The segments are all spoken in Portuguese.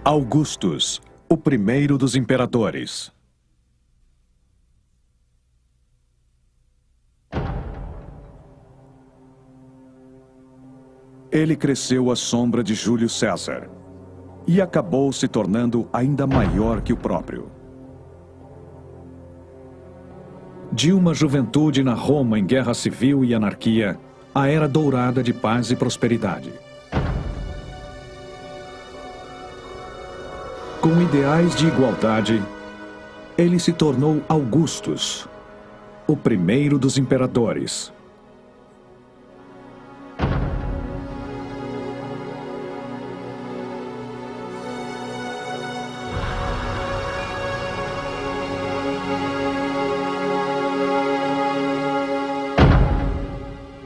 Augustus, o primeiro dos imperadores. Ele cresceu à sombra de Júlio César e acabou se tornando ainda maior que o próprio. De uma juventude na Roma em guerra civil e anarquia, a era dourada de paz e prosperidade. Com ideais de igualdade, ele se tornou Augustus, o primeiro dos imperadores.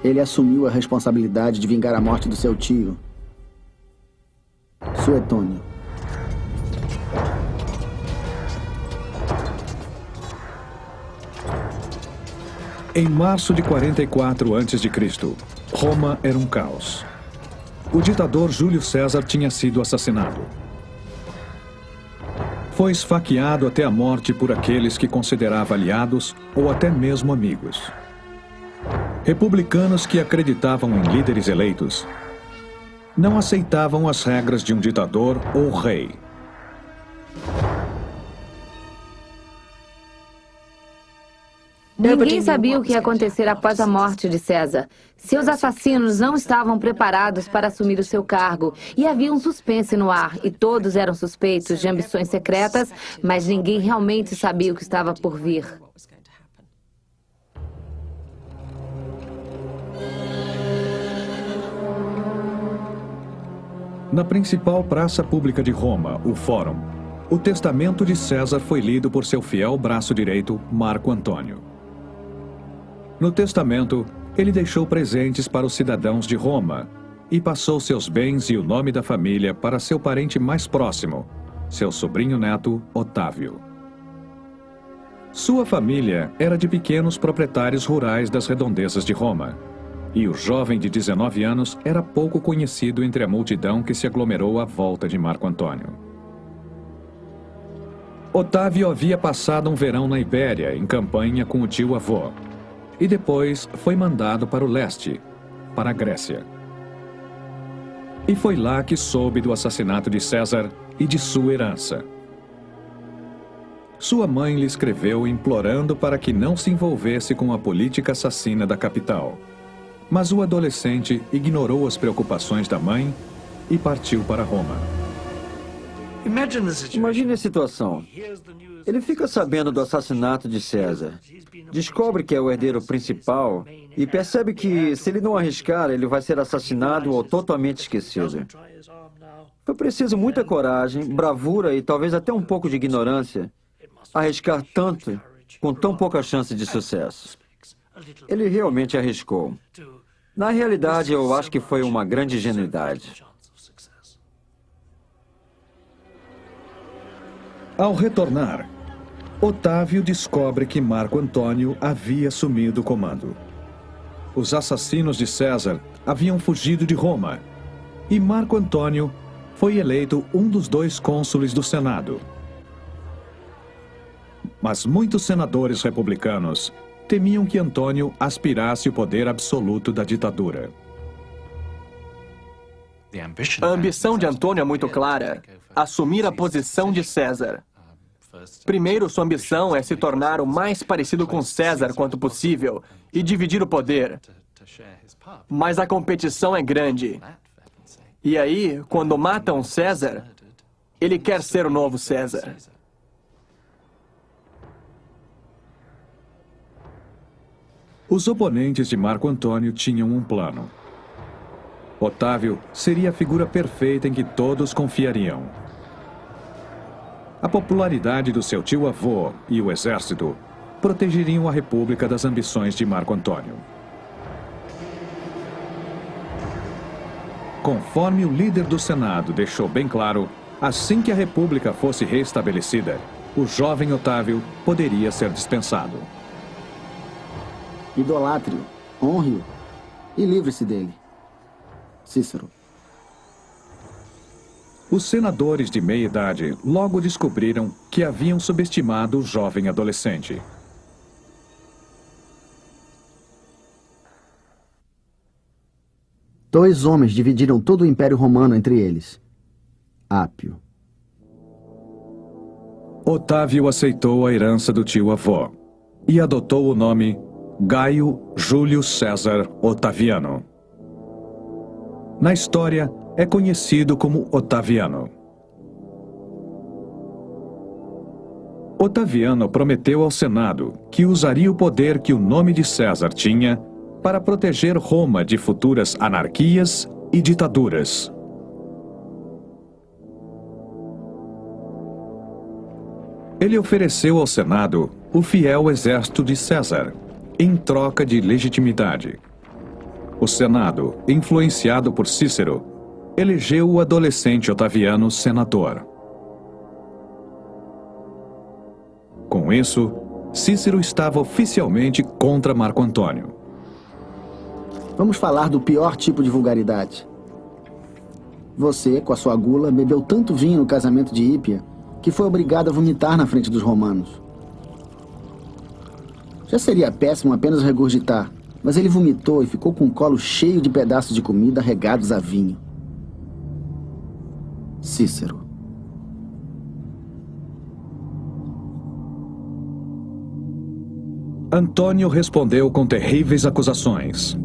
Ele assumiu a responsabilidade de vingar a morte do seu tio, Suetônio. Em março de 44 a.C., Roma era um caos. O ditador Júlio César tinha sido assassinado. Foi esfaqueado até a morte por aqueles que considerava aliados ou até mesmo amigos. Republicanos que acreditavam em líderes eleitos não aceitavam as regras de um ditador ou rei. Ninguém sabia o que ia acontecer após a morte de César. Seus assassinos não estavam preparados para assumir o seu cargo e havia um suspense no ar e todos eram suspeitos de ambições secretas, mas ninguém realmente sabia o que estava por vir. Na principal praça pública de Roma, o Fórum, o testamento de César foi lido por seu fiel braço direito, Marco Antônio. No testamento, ele deixou presentes para os cidadãos de Roma e passou seus bens e o nome da família para seu parente mais próximo, seu sobrinho neto, Otávio. Sua família era de pequenos proprietários rurais das redondezas de Roma. E o jovem de 19 anos era pouco conhecido entre a multidão que se aglomerou à volta de Marco Antônio. Otávio havia passado um verão na Ibéria, em campanha com o tio-avô, e depois foi mandado para o leste, para a Grécia. E foi lá que soube do assassinato de César e de sua herança. Sua mãe lhe escreveu implorando para que não se envolvesse com a política assassina da capital. Mas o adolescente ignorou as preocupações da mãe e partiu para Roma. Imagine a situação. Ele fica sabendo do assassinato de César, descobre que é o herdeiro principal e percebe que, se ele não arriscar, ele vai ser assassinado ou totalmente esquecido. Foi preciso muita coragem, bravura e talvez até um pouco de ignorância arriscar tanto com tão pouca chance de sucesso. Ele realmente arriscou. Na realidade, eu acho que foi uma grande ingenuidade. Ao retornar, Otávio descobre que Marco Antônio havia assumido o comando. Os assassinos de César haviam fugido de Roma e Marco Antônio foi eleito um dos 2 cônsules do Senado. Mas muitos senadores republicanos temiam que Antônio aspirasse o poder absoluto da ditadura. A ambição de Antônio é muito clara: assumir a posição de César. Primeiro, sua ambição é se tornar o mais parecido com César quanto possível e dividir o poder. Mas a competição é grande. E aí, quando matam César, ele quer ser o novo César. Os oponentes de Marco Antônio tinham um plano. Otávio seria a figura perfeita em que todos confiariam. A popularidade do seu tio-avô e o exército protegeriam a República das ambições de Marco Antônio. Conforme o líder do Senado deixou bem claro, assim que a República fosse restabelecida, o jovem Otávio poderia ser dispensado. Idolatre-o, honre-o e livre-se dele. Cícero. Os senadores de meia-idade logo descobriram que haviam subestimado o jovem adolescente. Dois homens dividiram todo o Império Romano entre eles. Ápio. Otávio aceitou a herança do tio-avô e adotou o nome Gaio Júlio César Otaviano. Na história, é conhecido como Otaviano. Otaviano prometeu ao Senado que usaria o poder que o nome de César tinha para proteger Roma de futuras anarquias e ditaduras. Ele ofereceu ao Senado o fiel exército de César, em troca de legitimidade. O Senado, influenciado por Cícero, elegeu o adolescente Otaviano senador. Com isso, Cícero estava oficialmente contra Marco Antônio. Vamos falar do pior tipo de vulgaridade. Você, com a sua gula, bebeu tanto vinho no casamento de Hípia que foi obrigado a vomitar na frente dos romanos. Já seria péssimo apenas regurgitar, mas ele vomitou e ficou com o colo cheio de pedaços de comida regados a vinho. Cícero. Antônio respondeu com terríveis acusações.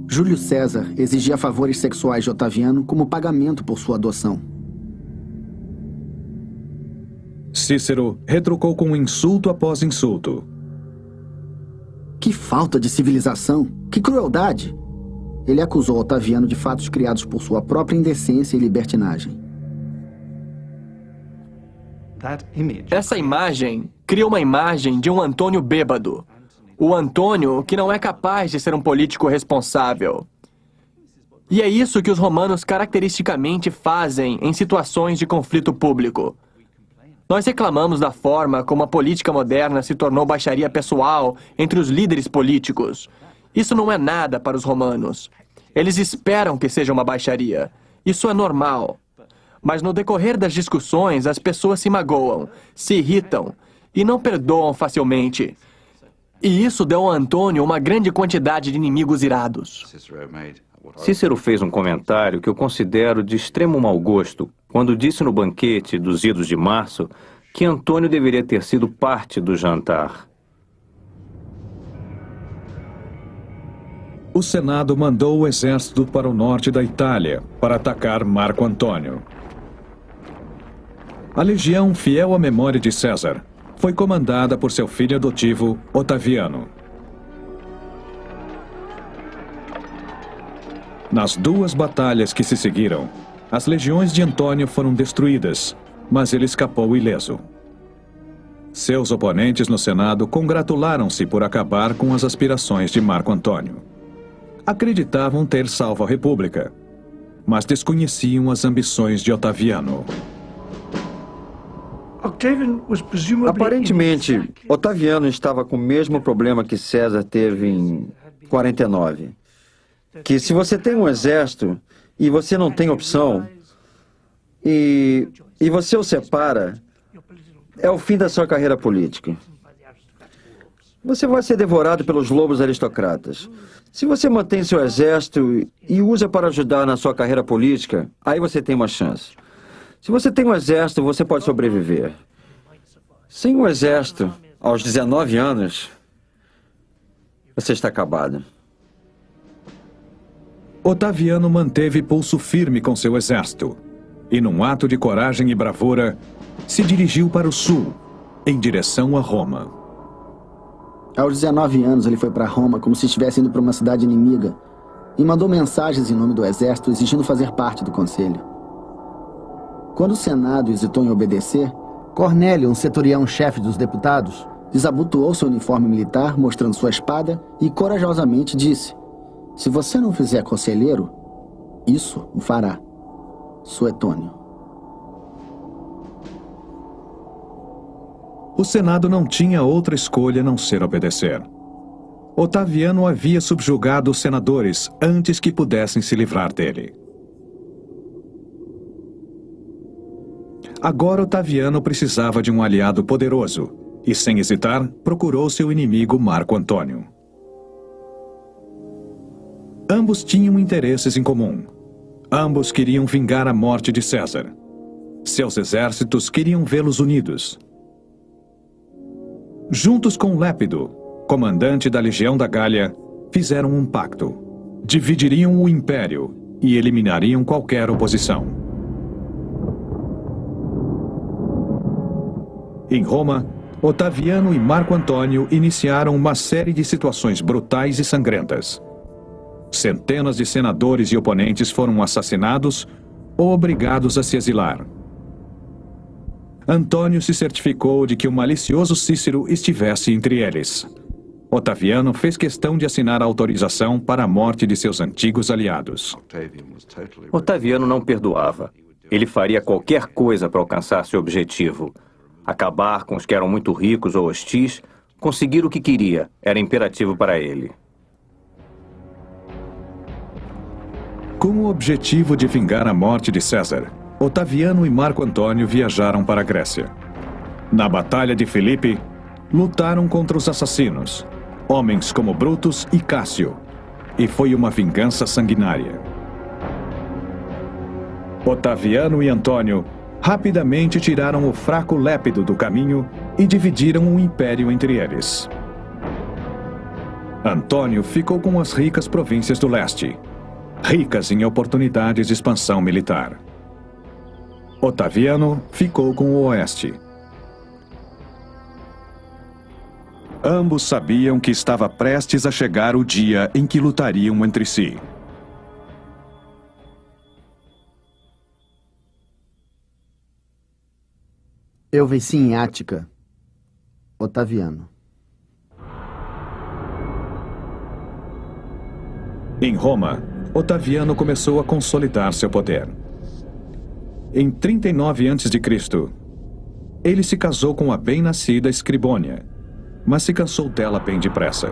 Júlio César exigia favores sexuais de Otaviano como pagamento por sua adoção. Cícero retrucou com insulto após insulto. Que falta de civilização! Que crueldade! Ele acusou Otaviano de fatos criados por sua própria indecência e libertinagem. Essa imagem cria uma imagem de um Antônio bêbado. O Antônio que não é capaz de ser um político responsável. E é isso que os romanos caracteristicamente fazem em situações de conflito público. Nós reclamamos da forma como a política moderna se tornou baixaria pessoal entre os líderes políticos. Isso não é nada para os romanos. Eles esperam que seja uma baixaria. Isso é normal. Mas no decorrer das discussões, as pessoas se magoam, se irritam e não perdoam facilmente. E isso deu a Antônio uma grande quantidade de inimigos irados. Cícero fez um comentário que eu considero de extremo mau gosto quando disse no banquete dos Idos de Março que Antônio deveria ter sido parte do jantar. O Senado mandou o exército para o norte da Itália para atacar Marco Antônio. A legião, fiel à memória de César, foi comandada por seu filho adotivo, Otaviano. Nas duas batalhas que se seguiram, as legiões de Antônio foram destruídas, mas ele escapou ileso. Seus oponentes no Senado congratularam-se por acabar com as aspirações de Marco Antônio. Acreditavam ter salvo a República, mas desconheciam as ambições de Otaviano. Aparentemente, Otaviano estava com o mesmo problema que César teve em 49. Que se você tem um exército e você não tem opção, e você o separa, é o fim da sua carreira política. Você vai ser devorado pelos lobos aristocratas. Se você mantém seu exército e usa para ajudar na sua carreira política, aí você tem uma chance. Se você tem um exército, você pode sobreviver. Sem um exército, aos 19 anos, você está acabado. Otaviano manteve pulso firme com seu exército e, num ato de coragem e bravura, se dirigiu para o sul, em direção a Roma. Aos 19 anos, ele foi para Roma como se estivesse indo para uma cidade inimiga e mandou mensagens em nome do exército exigindo fazer parte do conselho. Quando o Senado hesitou em obedecer, Cornélio, um centurião-chefe dos deputados, desabotoou seu uniforme militar, mostrando sua espada, e corajosamente disse: "Se você não fizer conselheiro, isso o fará. Suetônio." O Senado não tinha outra escolha a não ser obedecer. Otaviano havia subjugado os senadores antes que pudessem se livrar dele. Agora Otaviano precisava de um aliado poderoso e, sem hesitar, procurou seu inimigo Marco Antônio. Ambos tinham interesses em comum. Ambos queriam vingar a morte de César. Seus exércitos queriam vê-los unidos. Juntos com Lépido, comandante da Legião da Gália, fizeram um pacto. Dividiriam o império e eliminariam qualquer oposição. Em Roma, Otaviano e Marco Antônio iniciaram uma série de situações brutais e sangrentas. Centenas de senadores e oponentes foram assassinados ou obrigados a se exilar. Antônio se certificou de que o malicioso Cícero estivesse entre eles. Otaviano fez questão de assinar a autorização para a morte de seus antigos aliados. Otaviano não perdoava. Ele faria qualquer coisa para alcançar seu objetivo. Acabar com os que eram muito ricos ou hostis, conseguir o que queria, era imperativo para ele. Com o objetivo de vingar a morte de César, Otaviano e Marco Antônio viajaram para a Grécia. Na Batalha de Filipe, lutaram contra os assassinos, homens como Brutus e Cássio, e foi uma vingança sanguinária. Otaviano e Antônio rapidamente tiraram o fraco Lépido do caminho e dividiram o império entre eles. Antônio ficou com as ricas províncias do leste, ricas em oportunidades de expansão militar. Otaviano ficou com o oeste. Ambos sabiam que estava prestes a chegar o dia em que lutariam entre si. Eu venci em Ática, Otaviano. Em Roma, Otaviano começou a consolidar seu poder. Em 39 a.C., ele se casou com a bem-nascida Escribônia, mas se cansou dela bem depressa.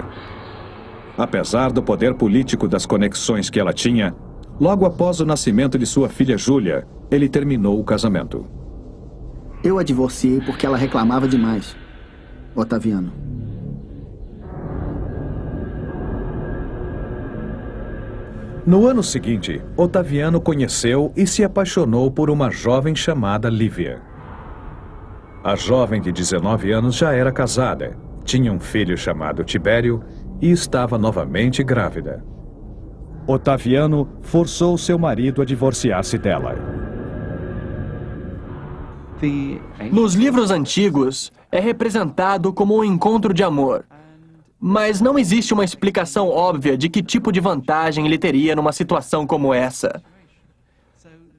Apesar do poder político das conexões que ela tinha, logo após o nascimento de sua filha Júlia, ele terminou o casamento. Eu a divorciei porque ela reclamava demais, Otaviano. No ano seguinte, Otaviano conheceu e se apaixonou por uma jovem chamada Lívia. A jovem de 19 anos já era casada, tinha um filho chamado Tibério e estava novamente grávida. Otaviano forçou seu marido a divorciar-se dela. Nos livros antigos, é representado como um encontro de amor. Mas não existe uma explicação óbvia de que tipo de vantagem ele teria numa situação como essa.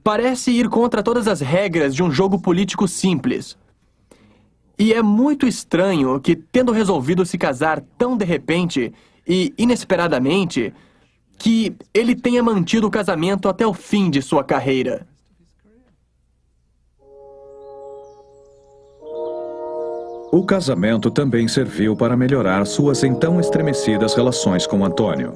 Parece ir contra todas as regras de um jogo político simples. E é muito estranho que, tendo resolvido se casar tão de repente e inesperadamente, que ele tenha mantido o casamento até o fim de sua carreira. O casamento também serviu para melhorar suas então estremecidas relações com Antônio.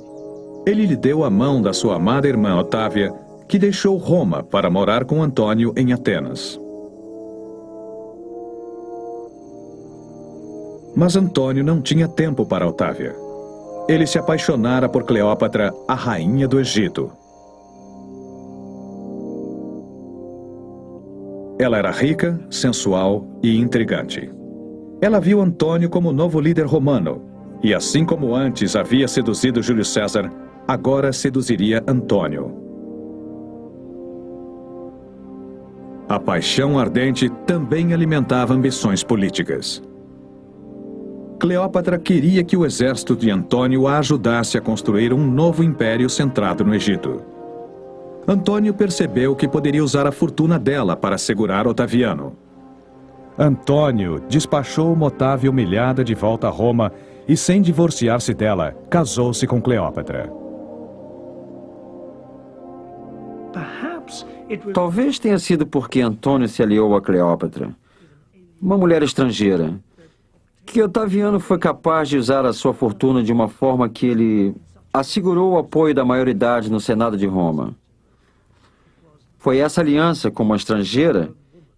Ele lhe deu a mão da sua amada irmã Otávia, que deixou Roma para morar com Antônio em Atenas. Mas Antônio não tinha tempo para Otávia. Ele se apaixonara por Cleópatra, a rainha do Egito. Ela era rica, sensual e intrigante. Ela viu Antônio como novo líder romano, e assim como antes havia seduzido Júlio César, agora seduziria Antônio. A paixão ardente também alimentava ambições políticas. Cleópatra queria que o exército de Antônio a ajudasse a construir um novo império centrado no Egito. Antônio percebeu que poderia usar a fortuna dela para segurar Otaviano. Antônio despachou uma Otávia humilhada de volta a Roma e, sem divorciar-se dela, casou-se com Cleópatra. Talvez tenha sido porque Antônio se aliou a Cleópatra, uma mulher estrangeira, que Otaviano foi capaz de usar a sua fortuna de uma forma que ele assegurou o apoio da maioridade no Senado de Roma. Foi essa aliança com uma estrangeira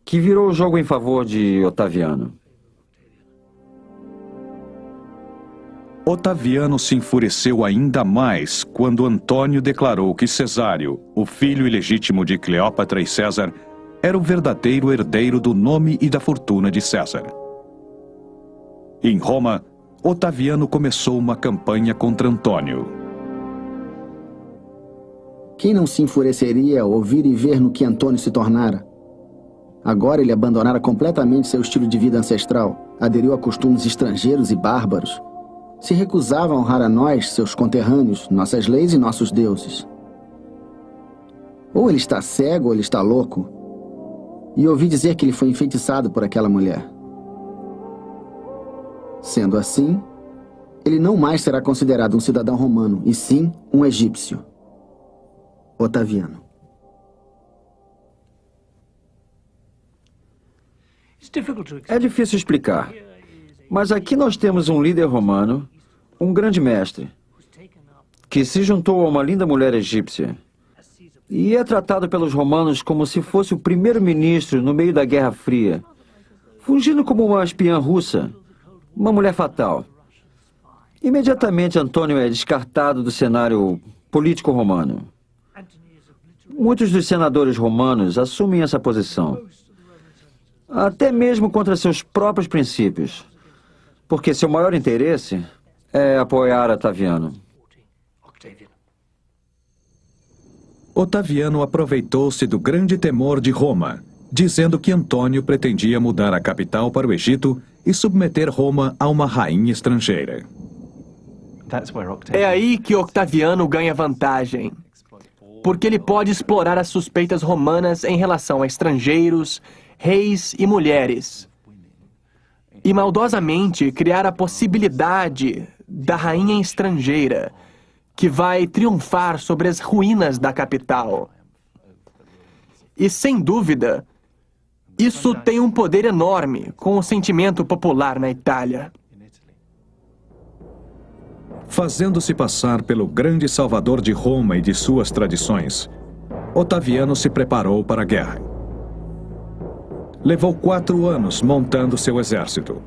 que virou o jogo em favor de Otaviano. Otaviano se enfureceu ainda mais quando Antônio declarou que Cesário, o filho ilegítimo de Cleópatra e César, era o verdadeiro herdeiro do nome e da fortuna de César. Em Roma, Otaviano começou uma campanha contra Antônio. Quem não se enfureceria ao ouvir e ver no que Antônio se tornara? Agora ele abandonara completamente seu estilo de vida ancestral, aderiu a costumes estrangeiros e bárbaros, se recusava a honrar a nós, seus conterrâneos, nossas leis e nossos deuses. Ou ele está cego ou ele está louco. E ouvi dizer que ele foi enfeitiçado por aquela mulher. Sendo assim, ele não mais será considerado um cidadão romano, e sim um egípcio. Otaviano. É difícil explicar, mas aqui nós temos um líder romano, um grande mestre, que se juntou a uma linda mulher egípcia e é tratado pelos romanos como se fosse o primeiro-ministro no meio da Guerra Fria, fungindo como uma espiã russa, uma mulher fatal. Imediatamente Antônio é descartado do cenário político romano. Muitos dos senadores romanos assumem essa posição, até mesmo contra seus próprios princípios, porque seu maior interesse é apoiar Otaviano. Otaviano aproveitou-se do grande temor de Roma, dizendo que Antônio pretendia mudar a capital para o Egito e submeter Roma a uma rainha estrangeira. É aí que Octaviano ganha vantagem, porque ele pode explorar as suspeitas romanas em relação a estrangeiros, reis e mulheres, e maldosamente criar a possibilidade da rainha estrangeira, que vai triunfar sobre as ruínas da capital. E, sem dúvida, isso tem um poder enorme com o sentimento popular na Itália. Fazendo-se passar pelo grande salvador de Roma e de suas tradições, Otaviano se preparou para a guerra. Levou 4 anos montando seu exército.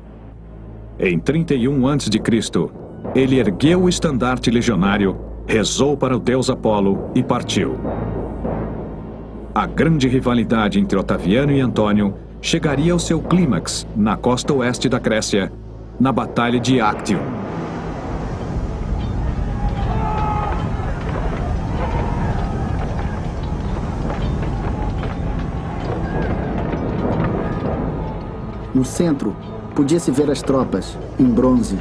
Em 31 a.C., ele ergueu o estandarte legionário, rezou para o deus Apolo e partiu. A grande rivalidade entre Otaviano e Antônio chegaria ao seu clímax na costa oeste da Grécia, na Batalha de Actium. No centro, podia-se ver as tropas, em bronze,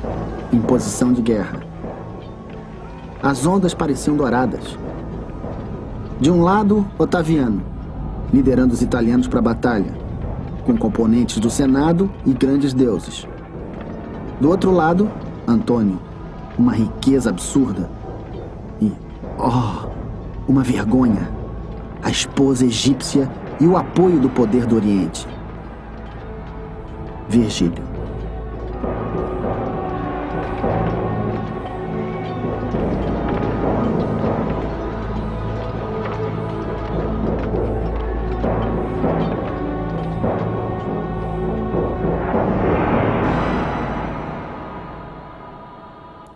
em posição de guerra. As ondas pareciam douradas. De um lado, Otaviano, liderando os italianos para a batalha, com componentes do Senado e grandes deuses. Do outro lado, Antônio, uma riqueza absurda. E, uma vergonha, a esposa egípcia e o apoio do poder do Oriente. Virgílio.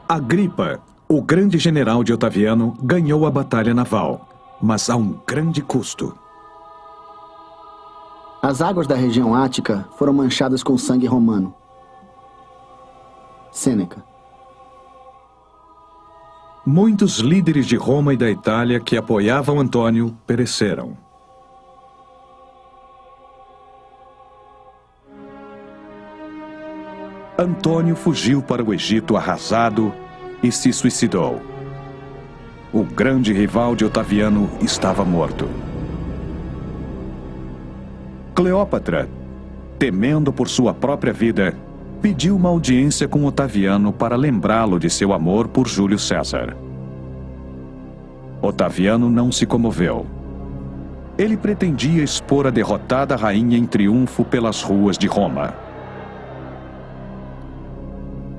Agripa, o grande general de Otaviano, ganhou a batalha naval, mas a um grande custo. As águas da região ática foram manchadas com sangue romano. Sêneca. Muitos líderes de Roma e da Itália que apoiavam Antônio pereceram. Antônio fugiu para o Egito arrasado e se suicidou. O grande rival de Otaviano estava morto. Cleópatra, temendo por sua própria vida, pediu uma audiência com Otaviano para lembrá-lo de seu amor por Júlio César. Otaviano não se comoveu. Ele pretendia expor a derrotada rainha em triunfo pelas ruas de Roma.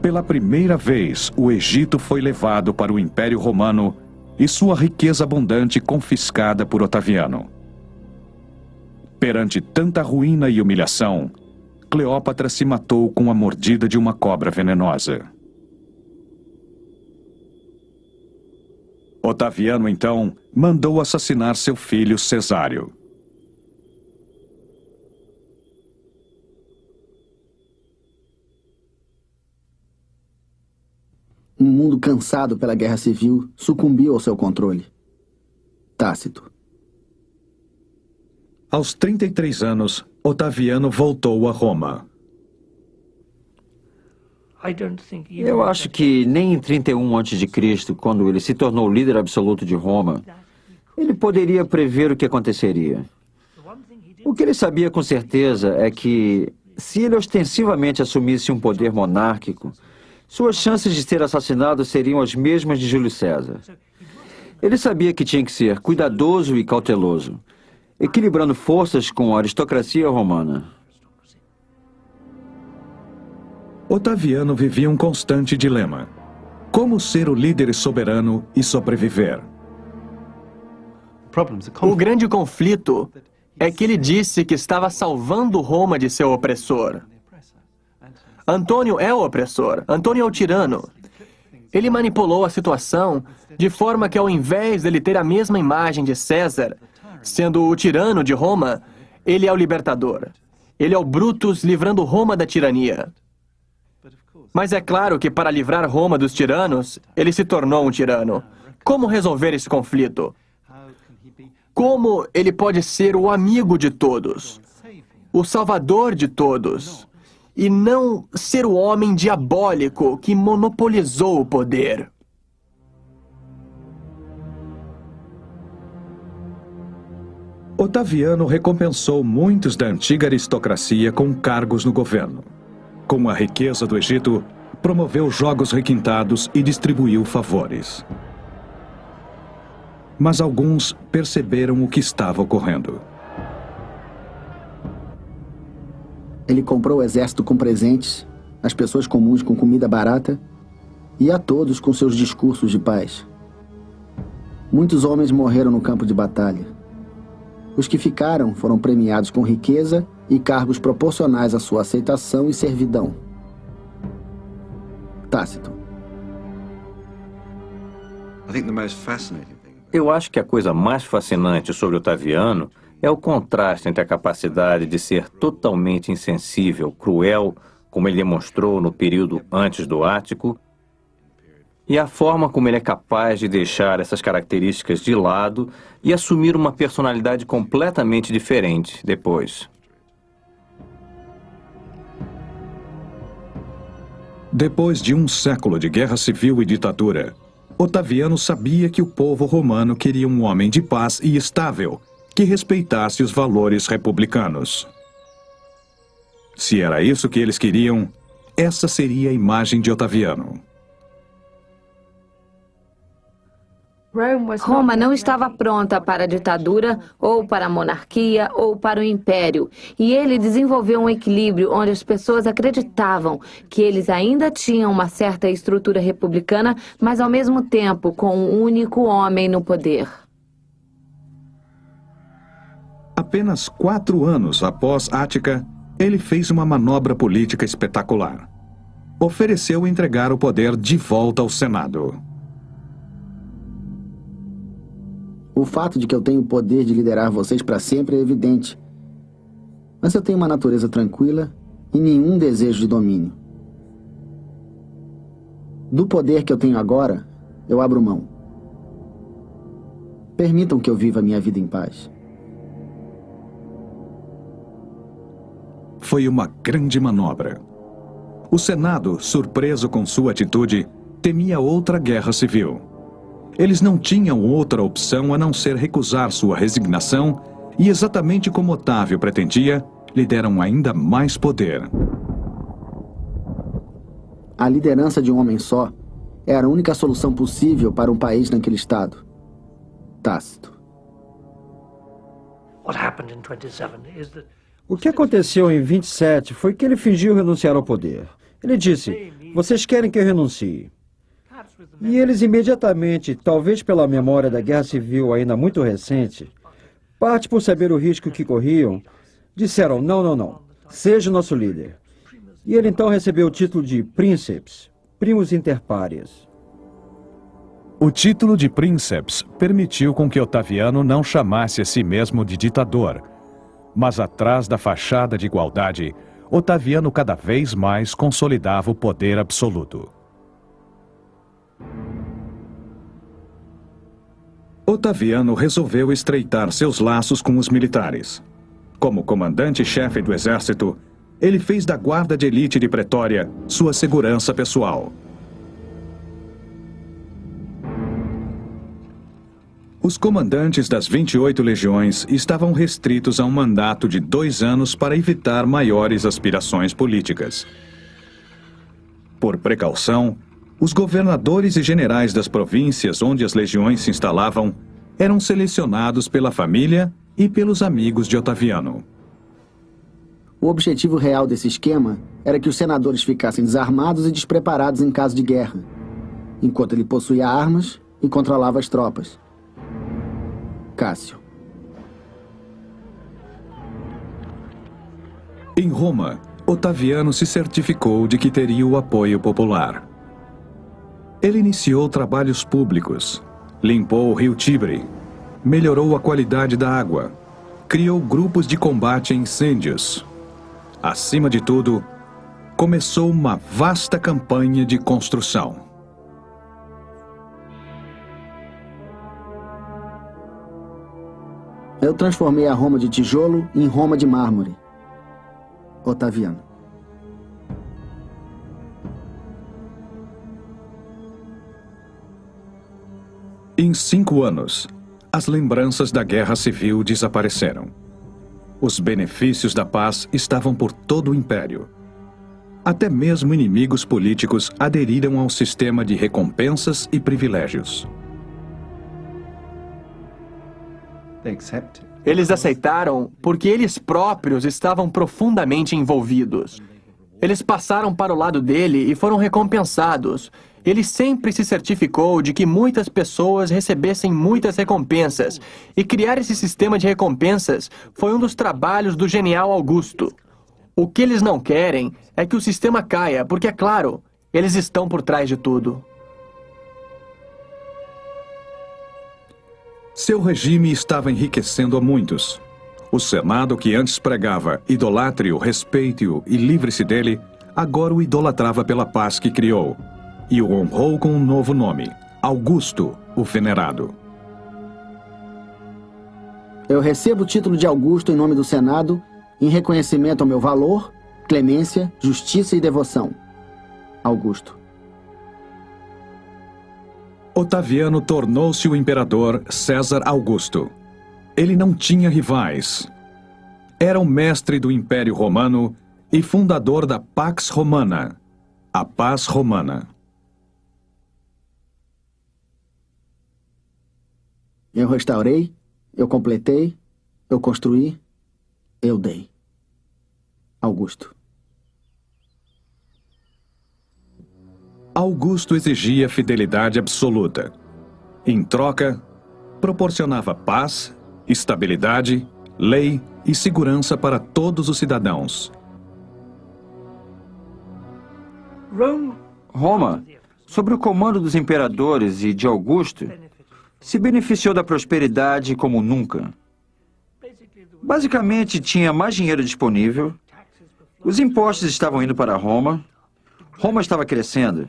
Pela primeira vez, o Egito foi levado para o Império Romano e sua riqueza abundante confiscada por Otaviano. Perante tanta ruína e humilhação, Cleópatra se matou com a mordida de uma cobra venenosa. Otaviano, então, mandou assassinar seu filho Cesário. Um mundo cansado pela guerra civil sucumbiu ao seu controle. Tácito. Aos 33 anos, Otaviano voltou a Roma. Eu acho que nem em 31 a.C., quando ele se tornou líder absoluto de Roma, ele poderia prever o que aconteceria. O que ele sabia com certeza é que, se ele ostensivamente assumisse um poder monárquico, suas chances de ser assassinado seriam as mesmas de Júlio César. Ele sabia que tinha que ser cuidadoso e cauteloso, equilibrando forças com a aristocracia romana. Otaviano vivia um constante dilema: como ser o líder soberano e sobreviver? O grande conflito é que ele disse que estava salvando Roma de seu opressor. Antônio é o opressor, Antônio é o tirano. Ele manipulou a situação de forma que, ao invés dele ter a mesma imagem de César, sendo o tirano de Roma, ele é o libertador. Ele é o Brutus livrando Roma da tirania. Mas é claro que, para livrar Roma dos tiranos, ele se tornou um tirano. Como resolver esse conflito? Como ele pode ser o amigo de todos, o salvador de todos, e não ser o homem diabólico que monopolizou o poder? Otaviano recompensou muitos da antiga aristocracia com cargos no governo. Com a riqueza do Egito, promoveu jogos requintados e distribuiu favores. Mas alguns perceberam o que estava ocorrendo. Ele comprou o exército com presentes, as pessoas comuns com comida barata e a todos com seus discursos de paz. Muitos homens morreram no campo de batalha. Os que ficaram foram premiados com riqueza e cargos proporcionais à sua aceitação e servidão. Tácito. Eu acho que a coisa mais fascinante sobre Otaviano é o contraste entre a capacidade de ser totalmente insensível, cruel, como ele demonstrou no período antes do Ático, e a forma como ele é capaz de deixar essas características de lado e assumir uma personalidade completamente diferente depois. Depois de um século de guerra civil e ditadura, Otaviano sabia que o povo romano queria um homem de paz e estável, que respeitasse os valores republicanos. Se era isso que eles queriam, essa seria a imagem de Otaviano. Roma não estava pronta para a ditadura, ou para a monarquia, ou para o império. E ele desenvolveu um equilíbrio onde as pessoas acreditavam que eles ainda tinham uma certa estrutura republicana, mas ao mesmo tempo com um único homem no poder. Apenas 4 anos após Ática, ele fez uma manobra política espetacular. Ofereceu entregar o poder de volta ao Senado. O fato de que eu tenho o poder de liderar vocês para sempre é evidente. Mas eu tenho uma natureza tranquila e nenhum desejo de domínio. Do poder que eu tenho agora, eu abro mão. Permitam que eu viva a minha vida em paz. Foi uma grande manobra. O Senado, surpreso com sua atitude, temia outra guerra civil. Eles não tinham outra opção a não ser recusar sua resignação e, exatamente como Otávio pretendia, lhe deram ainda mais poder. A liderança de um homem só era a única solução possível para um país naquele estado. Tácito. O que aconteceu em 27 foi que ele fingiu renunciar ao poder. Ele disse: "Vocês querem que eu renuncie?" E eles imediatamente, talvez pela memória da guerra civil ainda muito recente, parte por saber o risco que corriam, disseram, não, seja o nosso líder. E ele então recebeu o título de Princeps, Primus Inter Pares. O título de Princeps permitiu com que Otaviano não chamasse a si mesmo de ditador, mas atrás da fachada de igualdade, Otaviano cada vez mais consolidava o poder absoluto. Otaviano resolveu estreitar seus laços com os militares. Como comandante-chefe do exército, ele fez da guarda de elite de Pretória sua segurança pessoal. Os comandantes das 28 legiões estavam restritos a um mandato de 2 anos para evitar maiores aspirações políticas. Por precaução, os governadores e generais das províncias onde as legiões se instalavam eram selecionados pela família e pelos amigos de Otaviano. O objetivo real desse esquema era que os senadores ficassem desarmados e despreparados em caso de guerra, enquanto ele possuía armas e controlava as tropas. Cássio. Em Roma, Otaviano se certificou de que teria o apoio popular. Ele iniciou trabalhos públicos, limpou o rio Tibre, melhorou a qualidade da água, criou grupos de combate a incêndios. Acima de tudo, começou uma vasta campanha de construção. Eu transformei a Roma de tijolo em Roma de mármore. Otaviano. Em 5 anos, as lembranças da guerra civil desapareceram. Os benefícios da paz estavam por todo o império. Até mesmo inimigos políticos aderiram ao sistema de recompensas e privilégios. Eles aceitaram porque eles próprios estavam profundamente envolvidos. Eles passaram para o lado dele e foram recompensados. Ele sempre se certificou de que muitas pessoas recebessem muitas recompensas, e criar esse sistema de recompensas foi um dos trabalhos do genial Augusto. O que eles não querem é que o sistema caia, porque, é claro, eles estão por trás de tudo. Seu regime estava enriquecendo a muitos. O Senado, que antes pregava idolatre-o, respeite-o e livre-se dele, agora o idolatrava pela paz que criou e o honrou com um novo nome, Augusto, o Venerado. Eu recebo o título de Augusto em nome do Senado, em reconhecimento ao meu valor, clemência, justiça e devoção. Augusto. Otaviano tornou-se o imperador César Augusto. Ele não tinha rivais. Era o mestre do Império Romano e fundador da Pax Romana, a paz romana. Eu restaurei, eu completei, eu construí, eu dei. Augusto. Augusto exigia fidelidade absoluta. Em troca, proporcionava paz, estabilidade, lei e segurança para todos os cidadãos. Roma, sob o comando dos imperadores e de Augusto, se beneficiou da prosperidade como nunca. Basicamente, tinha mais dinheiro disponível, os impostos estavam indo para Roma, Roma estava crescendo.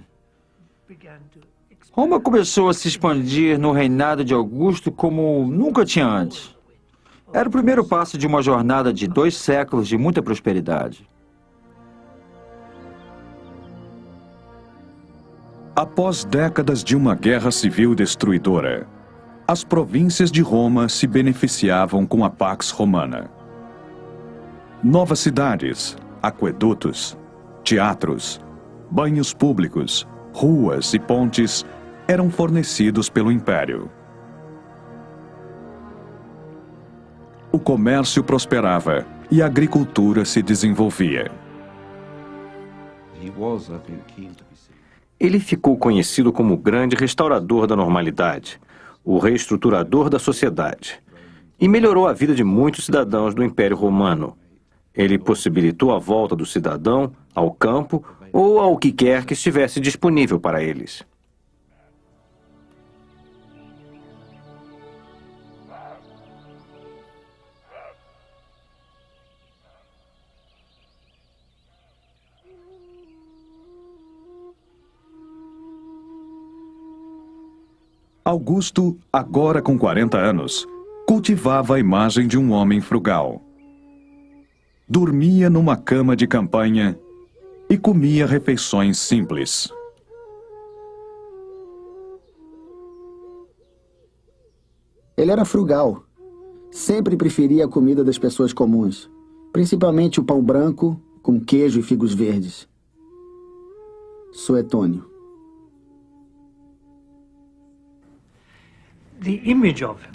Roma começou a se expandir no reinado de Augusto como nunca tinha antes. Era o primeiro passo de uma jornada de 2 séculos de muita prosperidade. Após décadas de uma guerra civil destruidora, as províncias de Roma se beneficiavam com a Pax Romana. Novas cidades, aquedutos, teatros, banhos públicos, ruas e pontes eram fornecidos pelo Império. O comércio prosperava e a agricultura se desenvolvia. Ele ficou conhecido como o grande restaurador da normalidade, o reestruturador da sociedade. e melhorou a vida de muitos cidadãos do Império Romano. Ele possibilitou a volta do cidadão ao campo ou ao que quer que estivesse disponível para eles. Augusto, agora com 40 anos, cultivava a imagem de um homem frugal. Dormia numa cama de campanha e comia refeições simples. Ele era frugal. Sempre preferia a comida das pessoas comuns, principalmente o pão branco com queijo e figos verdes. Suetônio.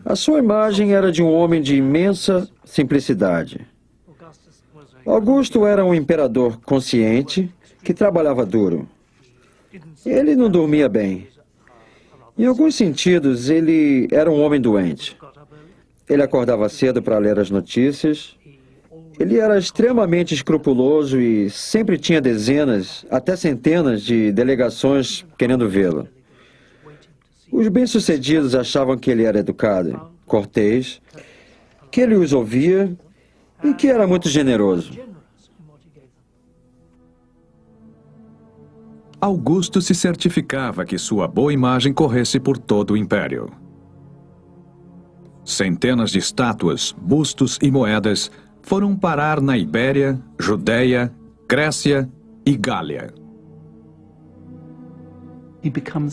A sua imagem era de um homem de imensa simplicidade. Augusto era um imperador consciente que trabalhava duro. Ele não dormia bem. Em alguns sentidos, ele era um homem doente. Ele acordava cedo para ler as notícias. Ele era extremamente escrupuloso e sempre tinha dezenas, até centenas de delegações querendo vê-lo. Os bem-sucedidos achavam que ele era educado, cortês, que ele os ouvia e que era muito generoso. Augusto se certificava que sua boa imagem corresse por todo o império. Centenas de estátuas, bustos e moedas foram parar na Ibéria, Judéia, Grécia e Gália.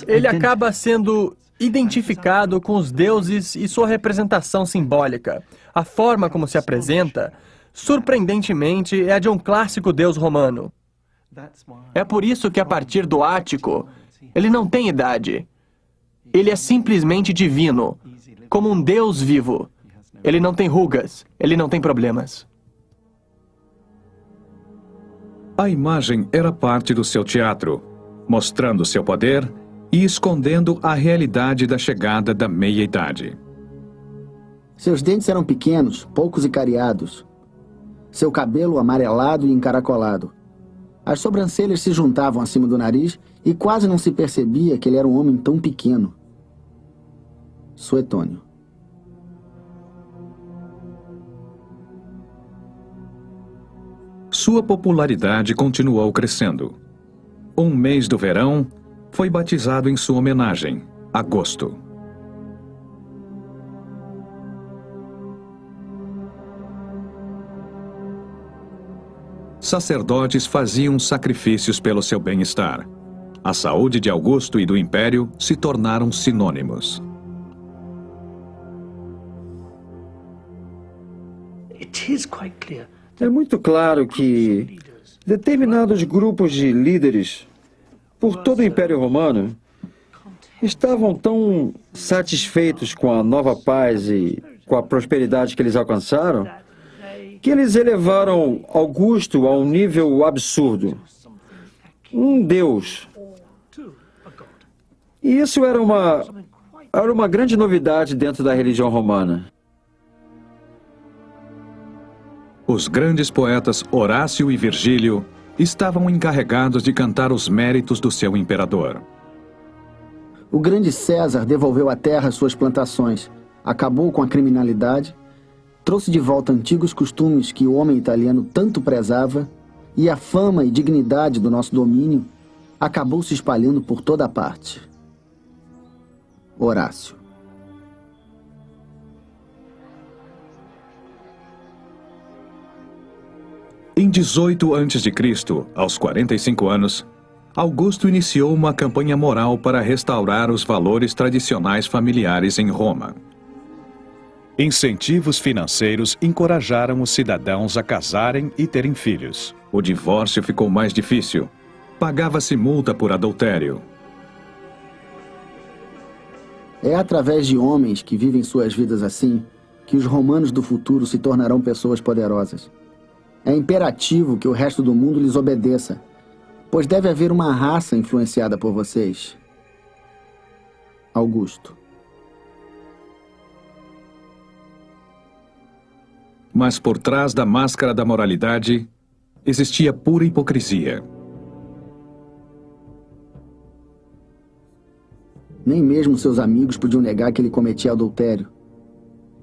Ele acaba sendo identificado com os deuses e sua representação simbólica. A forma como se apresenta, surpreendentemente, é a de um clássico deus romano. É por isso que, a partir do ático, ele não tem idade. Ele é simplesmente divino, como um deus vivo. Ele não tem rugas, ele não tem problemas. A imagem era parte do seu teatro, mostrando seu poder e escondendo a realidade da chegada da meia-idade. Seus dentes eram pequenos, poucos e cariados. Seu cabelo amarelado e encaracolado. As sobrancelhas se juntavam acima do nariz e quase não se percebia que ele era um homem tão pequeno. Suetônio. Sua popularidade continuou crescendo. Um mês do verão foi batizado em sua homenagem, agosto. Sacerdotes faziam sacrifícios pelo seu bem-estar. A saúde de Augusto e do Império se tornaram sinônimos. É muito claro que determinados grupos de líderes por todo o Império Romano estavam tão satisfeitos com a nova paz e com a prosperidade que eles alcançaram que eles elevaram Augusto a um nível absurdo. Um deus. E isso era uma grande novidade dentro da religião romana. Os grandes poetas Horácio e Virgílio estavam encarregados de cantar os méritos do seu imperador. O grande César devolveu à terra suas plantações, acabou com a criminalidade, trouxe de volta antigos costumes que o homem italiano tanto prezava, e a fama e dignidade do nosso domínio acabou se espalhando por toda parte. Horácio. Em 18 a.C., aos 45 anos, Augusto iniciou uma campanha moral para restaurar os valores tradicionais familiares em Roma. Incentivos financeiros encorajaram os cidadãos a casarem e terem filhos. O divórcio ficou mais difícil. Pagava-se multa por adultério. É através de homens que vivem suas vidas assim que os romanos do futuro se tornarão pessoas poderosas. É imperativo que o resto do mundo lhes obedeça, pois deve haver uma raça influenciada por vocês. Augusto. Mas por trás da máscara da moralidade, existia pura hipocrisia. Nem mesmo seus amigos podiam negar que ele cometia adultério.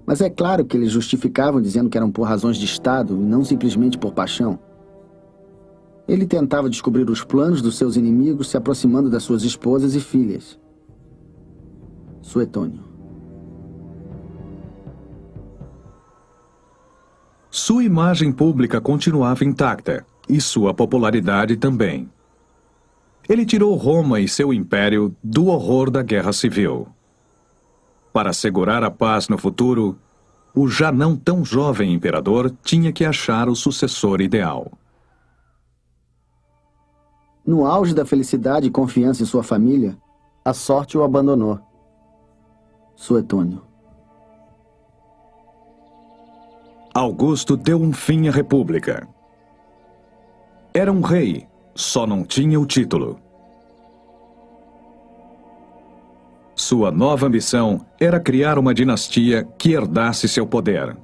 Mas é claro que eles justificavam dizendo que eram por razões de Estado e não simplesmente por paixão. Ele tentava descobrir os planos dos seus inimigos se aproximando das suas esposas e filhas. Suetônio. Sua imagem pública continuava intacta, e sua popularidade também. Ele tirou Roma e seu império do horror da guerra civil. Para assegurar a paz no futuro, o já não tão jovem imperador tinha que achar o sucessor ideal. No auge da felicidade e confiança em sua família, a sorte o abandonou. Suetônio. Augusto deu um fim à república. Era um rei, só não tinha o título. Sua nova ambição era criar uma dinastia que herdasse seu poder.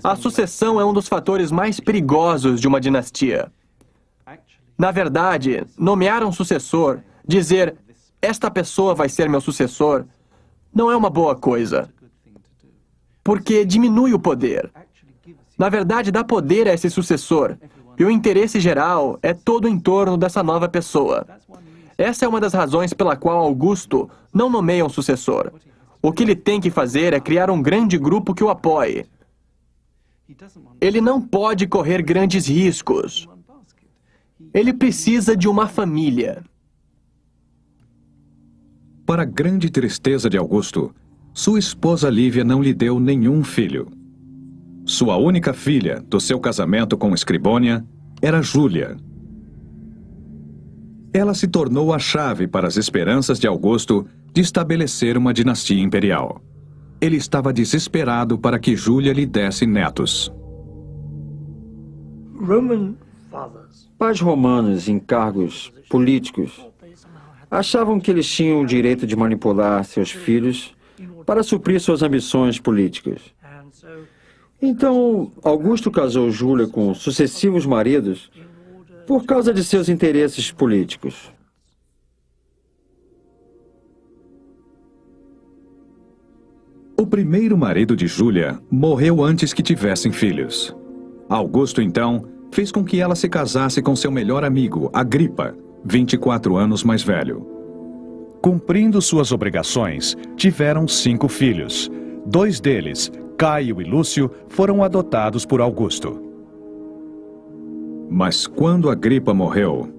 A sucessão é um dos fatores mais perigosos de uma dinastia. Na verdade, nomear um sucessor, dizer, esta pessoa vai ser meu sucessor, não é uma boa coisa. Porque diminui o poder. Na verdade, dá poder a esse sucessor. E o interesse geral é todo em torno dessa nova pessoa. Essa é uma das razões pela qual Augusto não nomeia um sucessor. O que ele tem que fazer é criar um grande grupo que o apoie. Ele não pode correr grandes riscos. Ele precisa de uma família. Para a grande tristeza de Augusto, sua esposa Lívia não lhe deu nenhum filho. Sua única filha, do seu casamento com Escribônia, era Júlia. Ela se tornou a chave para as esperanças de Augusto de estabelecer uma dinastia imperial. Ele estava desesperado para que Júlia lhe desse netos. Pais romanos em cargos políticos achavam que eles tinham o direito de manipular seus filhos para suprir suas ambições políticas. Então, Augusto casou Júlia com sucessivos maridos por causa de seus interesses políticos. O primeiro marido de Júlia morreu antes que tivessem filhos. Augusto, então, fez com que ela se casasse com seu melhor amigo, Agripa, 24 anos mais velho. Cumprindo suas obrigações, tiveram 5 filhos. 2 deles, Caio e Lúcio, foram adotados por Augusto. Mas quando Agripa morreu,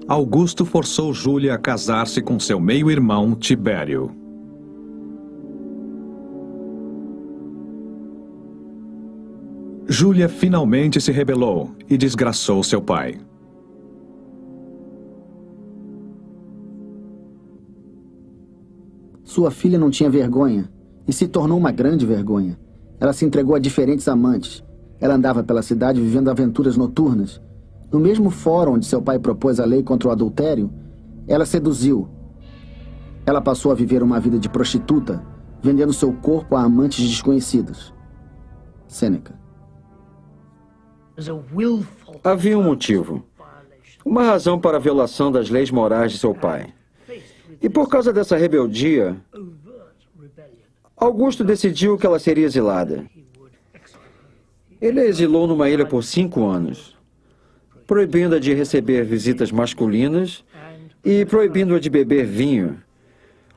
Augusto forçou Júlia a casar-se com seu meio-irmão, Tibério. Júlia finalmente se rebelou e desgraçou seu pai. Sua filha não tinha vergonha e se tornou uma grande vergonha. Ela se entregou a diferentes amantes. Ela andava pela cidade vivendo aventuras noturnas. No mesmo fórum onde seu pai propôs a lei contra o adultério, ela seduziu. Ela passou a viver uma vida de prostituta, vendendo seu corpo a amantes desconhecidos. Sêneca. Havia um motivo, uma razão para a violação das leis morais de seu pai. E por causa dessa rebeldia, Augusto decidiu que ela seria exilada. Ele a exilou numa ilha por 5 anos, proibindo-a de receber visitas masculinas e proibindo-a de beber vinho.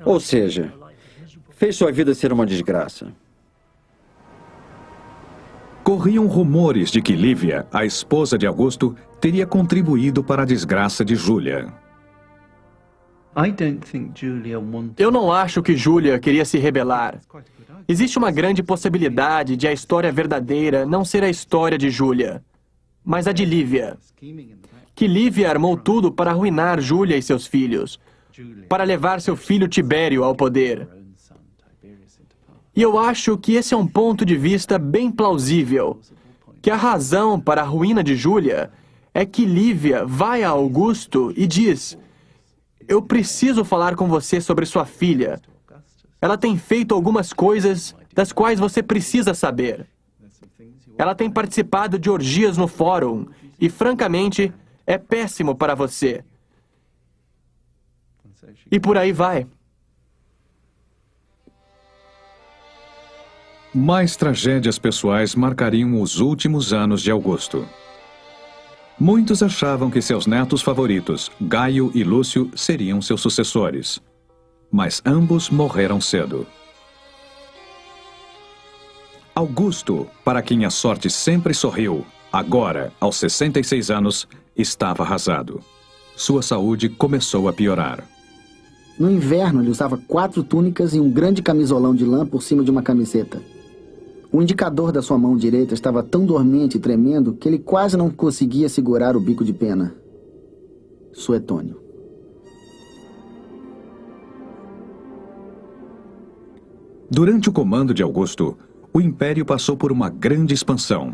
Ou seja, fez sua vida ser uma desgraça. Corriam rumores de que Lívia, a esposa de Augusto, teria contribuído para a desgraça de Júlia. Eu não acho que Júlia queria se rebelar. Existe uma grande possibilidade de a história verdadeira não ser a história de Júlia, mas a de Lívia. Que Lívia armou tudo para arruinar Júlia e seus filhos, para levar seu filho Tibério ao poder. E eu acho que esse é um ponto de vista bem plausível, que a razão para a ruína de Júlia é que Lívia vai a Augusto e diz: eu preciso falar com você sobre sua filha. ela tem feito algumas coisas das quais você precisa saber. Ela tem participado de orgias no fórum e, francamente, é péssimo para você. E por aí vai. Mais tragédias pessoais marcariam os últimos anos de Augusto. Muitos achavam que seus netos favoritos, Gaio e Lúcio, seriam seus sucessores. Mas ambos morreram cedo. Augusto, para quem a sorte sempre sorriu, agora, aos 66 anos, estava arrasado. Sua saúde começou a piorar. No inverno, ele usava 4 túnicas e um grande camisolão de lã por cima de uma camiseta. O indicador da sua mão direita estava tão dormente e tremendo que ele quase não conseguia segurar o bico de pena. Suetônio. Durante o comando de Augusto, o Império passou por uma grande expansão.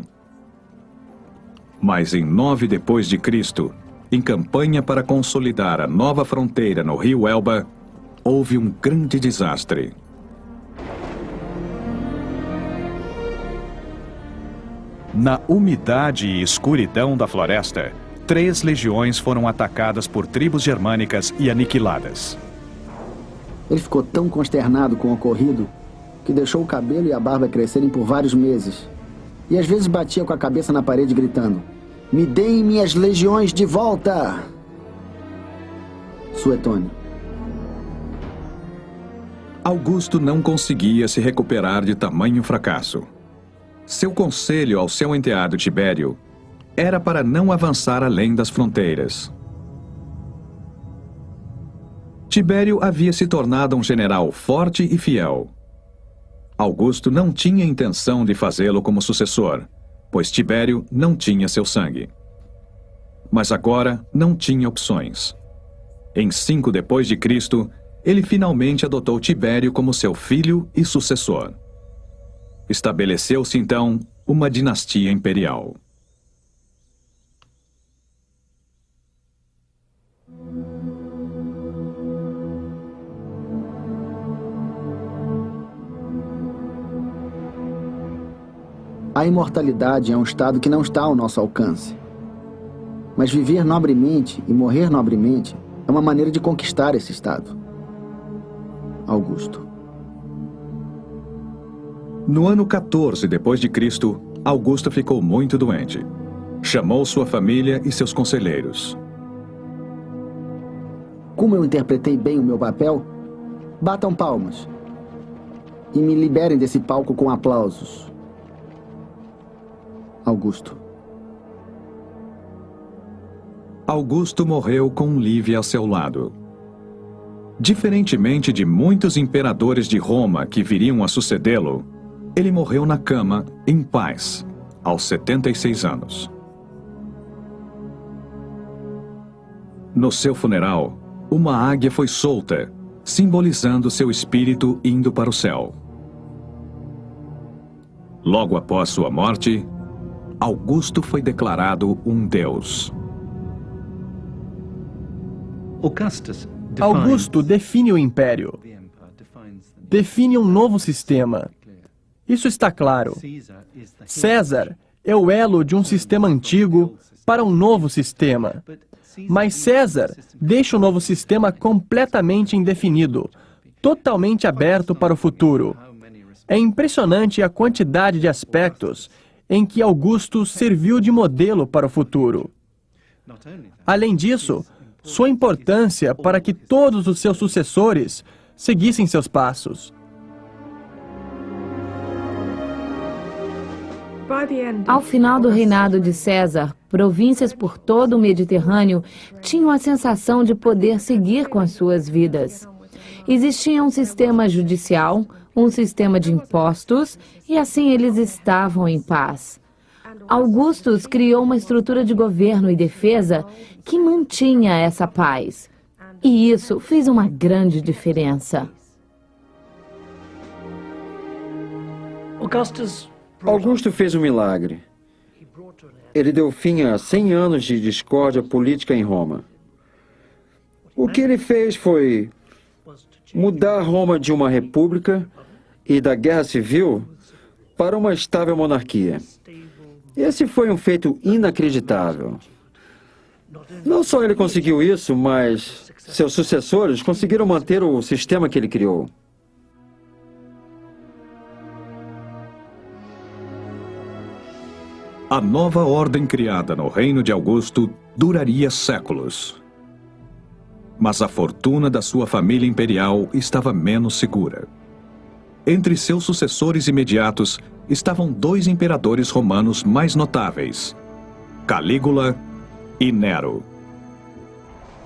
Mas em 9 depois de Cristo, em campanha para consolidar a nova fronteira no rio Elba, houve um grande desastre. Na umidade e escuridão da floresta, 3 legiões foram atacadas por tribos germânicas e aniquiladas. Ele ficou tão consternado com o ocorrido que deixou o cabelo e a barba crescerem por vários meses. E às vezes batia com a cabeça na parede gritando: "Me deem minhas legiões de volta!" Suetônio. Augusto não conseguia se recuperar de tamanho fracasso. Seu conselho ao seu enteado Tibério era para não avançar além das fronteiras. Tibério havia se tornado um general forte e fiel. Augusto não tinha intenção de fazê-lo como sucessor, pois Tibério não tinha seu sangue. Mas agora não tinha opções. Em 5 depois de Cristo, ele finalmente adotou Tibério como seu filho e sucessor. Estabeleceu-se então uma dinastia imperial. A imortalidade é um estado que não está ao nosso alcance. Mas viver nobremente e morrer nobremente é uma maneira de conquistar esse estado. Augusto. No ano 14 depois de Cristo, Augusto ficou muito doente. Chamou sua família e seus conselheiros. Como eu interpretei bem o meu papel, batam palmas e me liberem desse palco com aplausos. Augusto. Augusto morreu com Lívia ao seu lado. Diferentemente de muitos imperadores de Roma que viriam a sucedê-lo, ele morreu na cama, em paz, aos 76 anos. No seu funeral, uma águia foi solta, simbolizando seu espírito indo para o céu. Logo após sua morte, Augusto foi declarado um deus. Augusto define o império. Define um novo sistema. Isso está claro. César é o elo de um sistema antigo para um novo sistema. Mas César deixa o novo sistema completamente indefinido, totalmente aberto para o futuro. É impressionante a quantidade de aspectos em que Augusto serviu de modelo para o futuro. Além disso, sua importância para que todos os seus sucessores seguissem seus passos. Ao final do reinado de César, províncias por todo o Mediterrâneo tinham a sensação de poder seguir com as suas vidas. Existia um sistema judicial, um sistema de impostos, e assim eles estavam em paz. Augustus criou uma estrutura de governo e defesa que mantinha essa paz. E isso fez uma grande diferença. Augusto fez um milagre. Ele deu fim a 100 anos de discórdia política em Roma. O que ele fez foi mudar Roma de uma república e da guerra civil para uma estável monarquia. Esse foi um feito inacreditável. Não só ele conseguiu isso, mas seus sucessores conseguiram manter o sistema que ele criou. A nova ordem criada no reino de Augusto duraria séculos. Mas a fortuna da sua família imperial estava menos segura. Entre seus sucessores imediatos estavam 2 imperadores romanos mais notáveis, Calígula e Nero.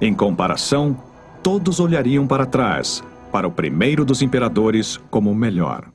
Em comparação, todos olhariam para trás, para o primeiro dos imperadores como o melhor.